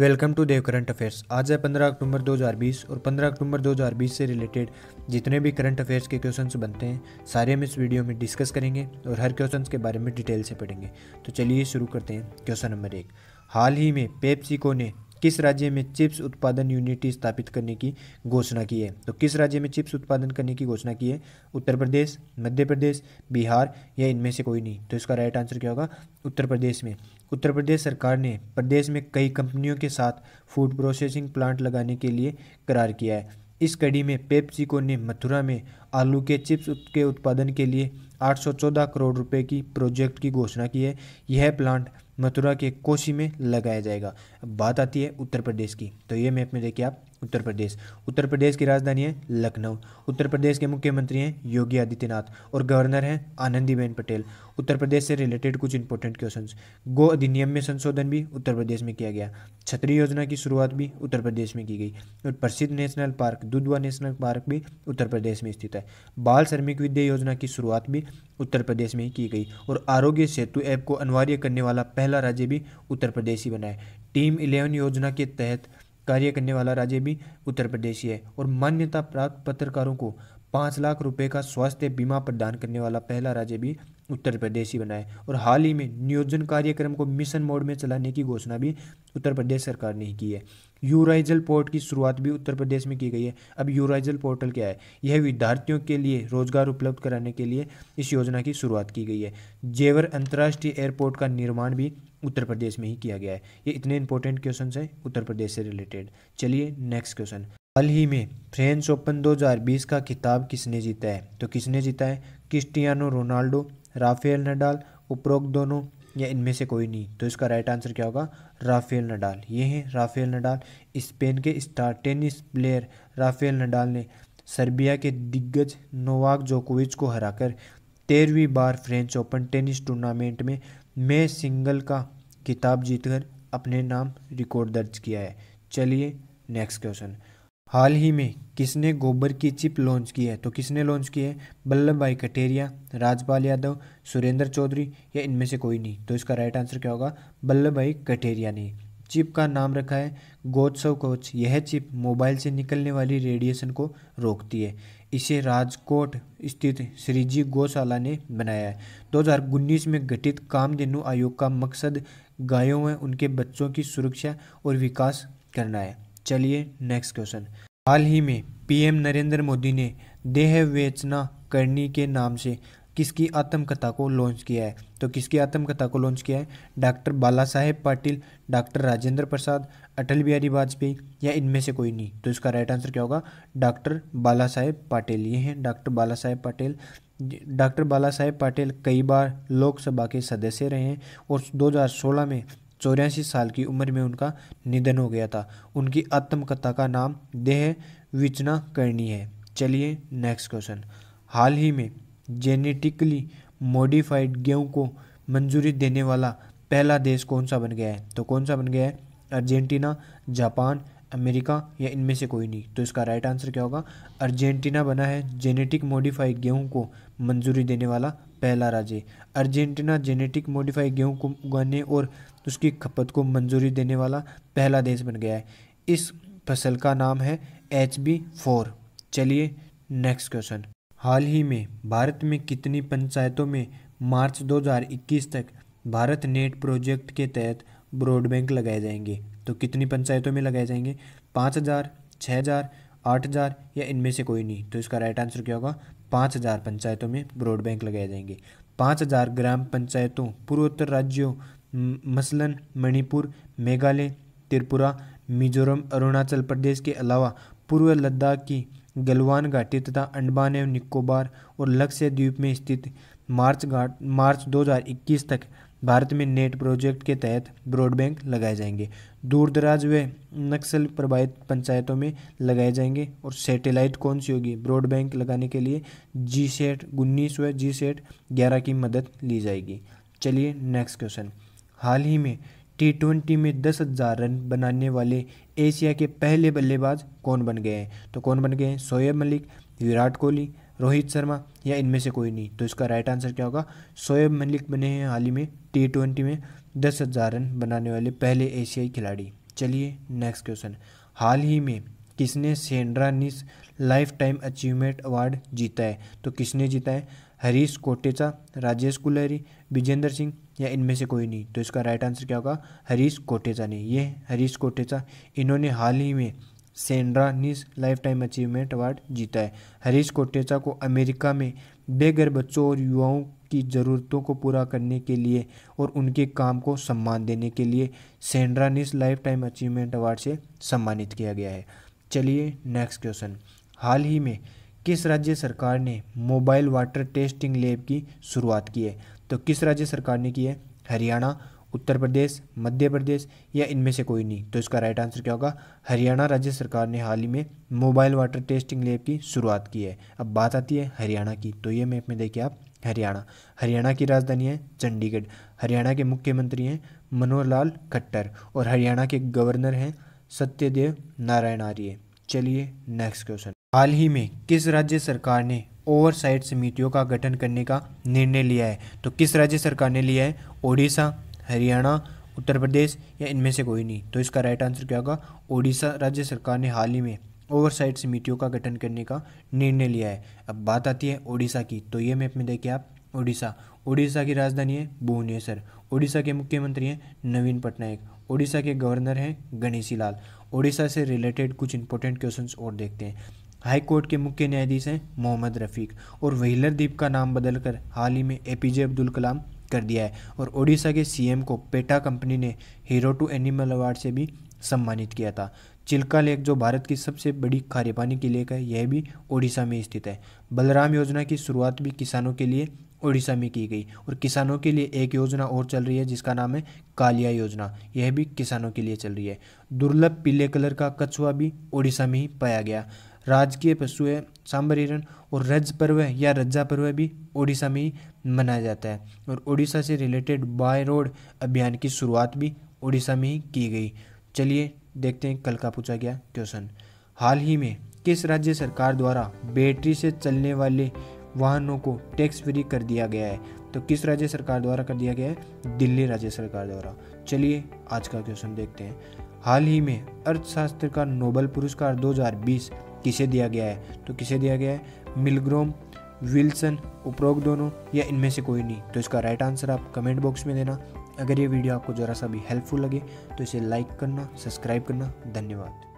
Welcome to Dev current affairs. आज है 15 अक्टूबर 2020 और 15 अक्टूबर 2020 से रिलेटेड जितने भी करंट अफेयर्स के क्वेश्चंस बनते हैं सारे हम इस वीडियो में डिस्कस करेंगे और हर क्वेश्चंस के बारे में डिटेल से पढ़ेंगे। तो चलिए शुरू करते हैं। क्वेश्चन नंबर 1, हाल ही में पेप्सिको ने किस राज्य में चिप्स उत्पादन यूनिट स्थापित करने की घोषणा की है? तो किस राज्य में चिप्स उत्पादन करने की घोषणा की है? उत्तर प्रदेश, मध्य प्रदेश, बिहार या इनमें से कोई नहीं। तो इसका राइट आंसर क्या होगा? उत्तर प्रदेश में। उत्तर प्रदेश सरकार ने प्रदेश में कई कंपनियों के साथ फूड प्रोसेसिंग प्लांट लगाने के लिए करार किया है। इस कड़ी में पेप्सिको ने मथुरा में आलू के चिप्स के उत्पादन के लिए 814 करोड़ रुपए की प्रोजेक्ट की घोषणा की है। यह प्लांट मथुरा के कोसी में लगाया जाएगा। अब बात आती है उत्तर प्रदेश की। तो ये मैप में देखिए आप, उत्तर प्रदेश। उत्तर प्रदेश की राजधानी है लखनऊ। उत्तर प्रदेश के मुख्यमंत्री हैं योगी आदित्यनाथ और गवर्नर हैं आनंदीबेन पटेल। उत्तर प्रदेश से रिलेटेड कुछ इंपॉर्टेंट क्वेश्चंस। गो अधिनियम में संशोधन भी उत्तर प्रदेश में किया गया। छतरी योजना की शुरुआत भी उत्तर प्रदेश में की गई और प्रसिद्ध national park Dudhwa national park भी उत्तर प्रदेश में स्थित है। बाल श्रमिक विद्या योजना की शुरुआत भी उत्तर प्रदेश में ही की गई और आरोग्य सेतु ऐप को अनिवार्य करने वाला पहला राज्य भी उत्तर प्रदेश ही बना है। टीम 11 योजना के तहत कार्य करने वाला राज्य भी उत्तर प्रदेश ही है और मान्यता प्राप्त पत्रकारों को 5 लाख रुपए का स्वास्थ्य बीमा प्रदान करने वाला पहला राज्य भी उत्तर प्रदेश ही बना है। और हाल ही में नियोजन कार्यक्रम को मिशन मोड में चलाने की घोषणा भी उत्तर प्रदेश सरकार ने ही की है। यूराइजल पोर्ट की शुरुआत भी उत्तर प्रदेश में की गई है। अब यूराइजल पोर्टल क्या है? यह विद्यार्थियों के लिए रोजगार उपलब्ध कराने के लिए इस योजना की शुरुआत की गई है। जेवर अंतर्राष्ट्रीय एयरपोर्ट का निर्माण भी उत्तर प्रदेश में ही किया गया है। ये इतने इंपॉर्टेंट क्वेश्चन हैं उत्तर प्रदेश से रिलेटेड। चलिए नेक्स्ट क्वेश्चन। हाल ही में फ्रेंच ओपन 2020 का खिताब किसने जीता है? तो किसने जीता है? क्रिस्टियानो रोनाल्डो, राफेल नडाल, उपरोक्त दोनों या इनमें से कोई नहीं। तो इसका राइट आंसर क्या होगा? Rafael Nadal. ये हैं राफेल नडाल। स्पेन के star tennis player Rafael Nadal ने सर्बिया के दिग्गज नोवाक जोकोविच को हराकर 13वीं बार फ्रेंच ओपन टेनिस टूर्नामेंट में सिंगल का खिताब जीतकर अपने नाम रिकॉर्ड दर्ज किया है। चलिए नेक्स्ट क्वेश्चन। हाल ही में किसने गोबर की चिप लॉन्च की है? तो किसने लॉन्च की है? वल्लभ भाई कटेरिया, राजपाल यादव, सुरेंद्र चौधरी या इनमें से कोई नहीं। तो इसका राइट आंसर क्या होगा? वल्लभ भाई कटेरिया ने। चिप का नाम रखा है गोत्सव कोच। यह चिप मोबाइल से निकलने वाली रेडिएशन को रोकती है। इसे राजकोट स्थित श्रीजी गौशाला ने बनाया है। 2019 में गठित कामधेनु आयोग का मकसद गायों व उनके बच्चों की सुरक्षा और विकास करना है। चलिए नेक्स्ट क्वेश्चन। हाल ही में पीएम नरेंद्र मोदी ने देह वेचना करनी के नाम से किसकी आत्मकथा को लॉन्च किया है? तो किसकी आत्मकथा को लॉन्च किया है? डॉक्टर बाला साहेब पाटिल, डॉक्टर राजेंद्र प्रसाद, अटल बिहारी वाजपेयी या इनमें से कोई नहीं। तो इसका राइट आंसर क्या होगा? डॉक्टर बाला साहेब पाटिल। ये हैं डॉक्टर बाला साहेब पाटिल। डॉक्टर बाला साहेब पाटिल कई बार लोकसभा के सदस्य रहे हैं और 2016 में 84 साल की उम्र में उनका निधन हो गया था। उनकी आत्मकथा का नाम देह विचना करनी है। चलिए नेक्स्ट क्वेश्चन। हाल ही में जेनेटिकली मॉडिफाइड गेहूं को मंजूरी देने वाला पहला देश कौन सा बन गया है? तो कौन सा बन गया है? अर्जेंटीना, जापान, अमेरिका या इनमें से कोई नहीं। तो इसका राइट आंसर क्या होगा? अर्जेंटीना बना है जेनेटिक मॉडिफाइड गेहूं को मंजूरी देने वाला पहला राज्य। अर्जेंटीना जेनेटिक मॉडिफाइड गेहूं को उगाने और उसकी खपत को मंजूरी देने वाला पहला देश बन गया है। इस फसल का नाम है HB4। चलिए नेक्स्ट क्वेश्चन। हाल ही में भारत में कितनी पंचायतों में मार्च 2021 तक भारत नेट प्रोजेक्ट के तहत ब्रॉडबैंड लगाए जाएंगे? तो कितनी पंचायतों में लगाए जाएंगे? 5000, 6000, 8000 या इनमें से कोई नहीं। तो इसका राइट आंसर क्या होगा? 5000 पंचायतों में ब्रॉडबैंड लगाए जाएंगे। 5000 ग्राम पंचायतों पूर्वोत्तर राज्यों मसलन मणिपुर, मेघालय, त्रिपुरा, मिजोरम, अरुणाचल प्रदेश के अलावा पूर्व लद्दाख की गलवान घाटी तथा अंडमान एवं निकोबार और लक्षद्वीप में स्थित मार्च 2021 तक भारत में नेट प्रोजेक्ट के तहत ब्रॉडबैंड लगाए जाएंगे। दूर दराज व नक्सल प्रभावित पंचायतों में लगाए जाएंगे। और सैटेलाइट कौन सी होगी ब्रॉडबैंड लगाने के लिए? GSAT 19 व GSAT 11 की मदद ली जाएगी। चलिए नेक्स्ट क्वेश्चन। हाल ही में T20 में 10,000 रन बनाने वाले एशिया के पहले बल्लेबाज कौन बन गए हैं? तो कौन बन गए हैं? शोएब मलिक, विराट कोहली, रोहित शर्मा या इनमें से कोई नहीं। तो इसका राइट आंसर क्या होगा? शोएब मलिक बने हैं हाल ही में T20 में 10,000 रन बनाने वाले पहले एशियाई खिलाड़ी। चलिए नेक्स्ट क्वेश्चन, हाल ही में किसने सेंड्रा निस लाइफ टाइम अचीवमेंट अवार्ड जीता है? तो किसने जीता है? हरीश कोटेचा, राजेश कुलहरी, विजेंद्र सिंह या इनमें से कोई नहीं? तो इसका राइट आंसर क्या होगा? हरीश कोटेचा ने। ये हरीश कोटेचा, इन्होंने हाल ही में सेंड्रा निस लाइफ टाइम अचीवमेंट अवार्ड जीता है। हरीश कोटेचा को अमेरिका में बेघर बच्चों और युवाओं की ज़रूरतों को पूरा करने के लिए और उनके काम को सम्मान देने के लिए सेंड्रा निस लाइफ टाइम अचीवमेंट अवार्ड से सम्मानित किया गया है। चलिए नेक्स्ट क्वेश्चन, हाल ही में किस राज्य सरकार ने मोबाइल वाटर टेस्टिंग लैब की शुरुआत की है? तो किस राज्य सरकार ने की है? हरियाणा, उत्तर प्रदेश, मध्य प्रदेश या इनमें से कोई नहीं? तो इसका राइट आंसर क्या होगा? हरियाणा राज्य सरकार ने हाल ही में मोबाइल वाटर टेस्टिंग लैब की शुरुआत की है। अब बात आती है हरियाणा की, तो ये मैप में देखिए आप, हरियाणा की राजधानी है चंडीगढ़। हरियाणा के मुख्यमंत्री हैं मनोहर लाल खट्टर और हरियाणा के गवर्नर हैं सत्यदेव नारायण आर्य। चलिए नेक्स्ट क्वेश्चन, हाल ही में किस राज्य सरकार ने ओवरसाइट समितियों का गठन करने का निर्णय लिया है? तो किस राज्य सरकार ने लिया है? ओडिशा, हरियाणा, उत्तर प्रदेश या इनमें से कोई नहीं? तो इसका राइट आंसर क्या होगा? ओडिशा राज्य सरकार ने हाल ही में ओवरसाइट समितियों का गठन करने का निर्णय लिया है। अब बात आती है ओडिशा की, तो ये मैप में देखिए आप, ओडिशा की राजधानी है भुवनेश्वर। ओडिशा के मुख्यमंत्री हैं नवीन पटनायक। ओडिशा के गवर्नर हैं गणेशी लाल। ओडिशा से रिलेटेड कुछ इंपॉर्टेंट क्वेश्चंस और देखते हैं। हाई कोर्ट के मुख्य न्यायाधीश हैं मोहम्मद रफ़ीक और व्हीलर द्वीप का नाम बदलकर हाल ही में एपीजे अब्दुल कलाम कर दिया है। और ओडिशा के सीएम को पेटा कंपनी ने हीरो टू एनिमल अवार्ड से भी सम्मानित किया था। चिल्का लेक जो भारत की सबसे बड़ी खारे पानी की लेक है, यह भी ओडिशा में स्थित है। बलराम योजना की शुरुआत भी किसानों के लिए ओडिशा में की गई और किसानों के लिए एक योजना और चल रही है जिसका नाम है कालिया योजना, यह भी किसानों के लिए चल रही है। दुर्लभ पीले कलर का कछुआ भी ओडिशा में ही पाया गया। राजकीय पशु है सांबर हिरण और रज पर्व या रज्जा पर्व भी ओडिशा में ही मनाया जाता है। और ओडिशा से रिलेटेड बाय रोड अभियान की शुरुआत भी ओडिशा में ही की गई। चलिए देखते हैं कल का पूछा गया क्वेश्चन, हाल ही में किस राज्य सरकार द्वारा बैटरी से चलने वाले वाहनों को टैक्स फ्री कर दिया गया है? तो किस राज्य सरकार द्वारा कर दिया गया है? दिल्ली राज्य सरकार द्वारा। चलिए आज का क्वेश्चन देखते हैं, हाल ही में अर्थशास्त्र का नोबेल पुरस्कार 2020 किसे दिया गया है? तो किसे दिया गया है? मिलग्रोम, विल्सन, उपरोक्त दोनों या इनमें से कोई नहीं? तो इसका राइट आंसर आप कमेंट बॉक्स में देना। अगर ये वीडियो आपको ज़रा सा भी हेल्पफुल लगे तो इसे लाइक करना, सब्सक्राइब करना। धन्यवाद।